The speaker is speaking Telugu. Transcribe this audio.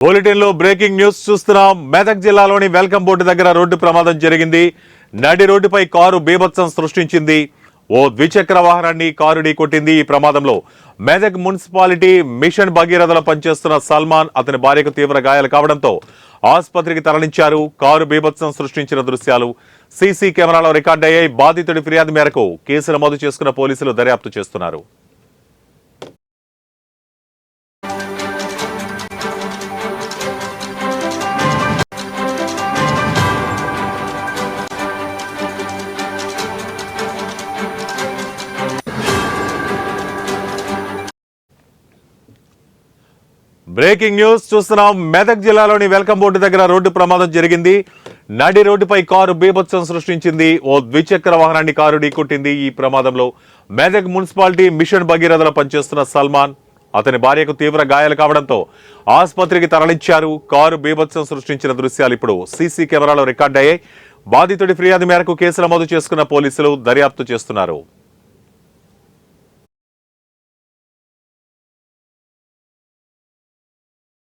బులెటిన్ లో బ్రేకింగ్ న్యూస్ చూస్తున్నాం. మెదక్ జిల్లాలోని వెల్కమ్ బోర్డు దగ్గర రోడ్డు ప్రమాదం జరిగింది. నడి రోడ్డుపై కారు బీభత్సం సృష్టించింది. ఓ ద్విచక్ర వాహనాన్ని కారు ఢీకొట్టింది. ఈ ప్రమాదంలో మెదక్ మున్సిపాలిటీ మిషన్ భగీరథలో పనిచేస్తున్న సల్మాన్, అతని భార్యకు తీవ్ర గాయాలు కావడంతో ఆసుపత్రికి తరలించారు. కారు బీభత్సం సృష్టించిన దృశ్యాలు సీసీ కెమెరాలో రికార్డయ్యాయి. బాధితుడి ఫిర్యాదు మేరకు కేసు నమోదు చేసుకున్న పోలీసులు దర్యాప్తు చేస్తున్నారు. బ్రేకింగ్ న్యూస్ చూస్తున్నాం. మెదక్ జిల్లాలోని వెల్కమ్ బోర్డు దగ్గర రోడ్డు ప్రమాదం జరిగింది. నడి రోడ్డుపై కారు బీభత్సం సృష్టించింది. ఓ ద్విచక్ర వాహనాన్ని కారు ఢీకొట్టింది. ఈ ప్రమాదంలో మెదక్ మున్సిపాలిటీ మిషన్ భగీరథలో పనిచేస్తున్న సల్మాన్, అతని భార్యకు తీవ్ర గాయాలు కావడంతో ఆసుపత్రికి తరలించారు. కారు బీభత్సం సృష్టించిన దృశ్యాలు ఇప్పుడు సీసీ కెమెరాలో రికార్డయ్యాయి. బాధితుడి ఫిర్యాదు మేరకు కేసు నమోదు చేసుకున్న పోలీసులు దర్యాప్తు చేస్తున్నారు.